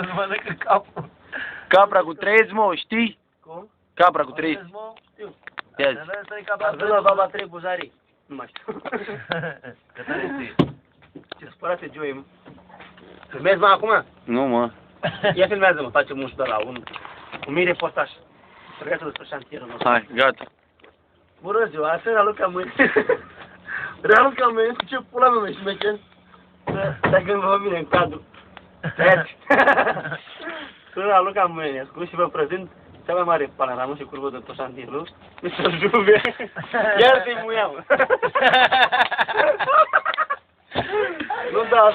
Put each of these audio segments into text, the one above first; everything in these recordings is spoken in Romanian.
Îți mănâncă capul. Capra cu 30, mă, știi? Cum? Capra cu 30. Știu. Ia zi. Avem baba 3 buzarii. Nu mai știu. Că tare știi. Ce spărate, Joey, mă. Filmezi, mă, acum? Nu, mă. Ia filmează-mă, facem un de la un mini reportaj. Pregătă despre șantierul nostru. Hai, gata. Bună ziua, asta era Luca Mâine. Era Luca Mâine, cu ce pula mea și mechen? Stai când vă vine în cadru. Sunt la Luca Mâine, și vă prezint cea mai mare panoramă și curvă de tot șantierul. Mr. Juve. Iar să-i muiam. Nu, da,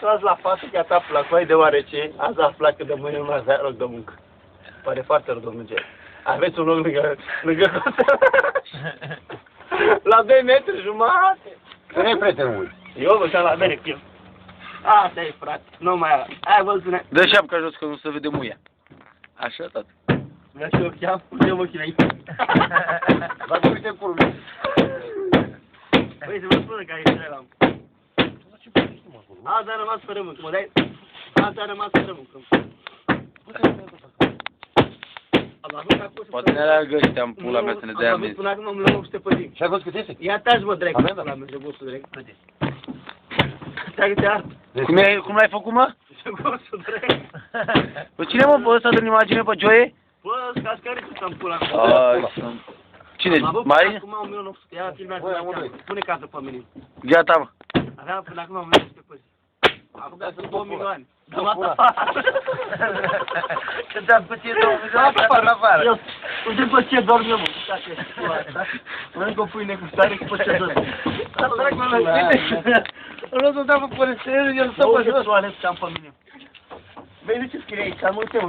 tras la față că ta plac, deoarece azi aflat că de mâine nu mai avea loc de muncă. Pare foarte rău, domnul Ger. Aveți un loc lângă conservaș. La 2 metri jumate. Să ne prietenul. Eu vă la bere cu el. Asta e, frate. Nu mai ala. Aia vă spune. Dă șapca jos că nu se vede muia. Așa, tată. Vreau și eu cheam, putem ochii aici. Dar nu uite curul. Băi, să vă spună că aici eram. Azi a rămas fără muncă, mă dai? Azi a rămas fără muncă. Poate ne aleargă ăștia în pula mea să ne dea amenzi. Până acum am luat 800 pe zi. Și ai văzut cât este? Ia taci, mă, drept, pula mea, de gustul drept. Stai că te ard. Cum l-ai făcut, mă? De gustul drept. Pe cine, mă, pe ăsta din imagine, pe Joe? Bă, cascariță să-mi pula mea. Ai, cine? Mari? Acum 1800, ia filmează, pune casă pe mine. Gata, mă. Aveam până acum 1800 pe zi. Acum sunt 2 milioane. Dă-mă afară. Că te-am puțin 2 milioane afară. Uite pe ce dorm eu, mă. Mănânc o pâine cu stare cu pe ce dorm. Vreau să dau pe părăsele, el stă pe jos. Vei de ce scrie aici? Am multe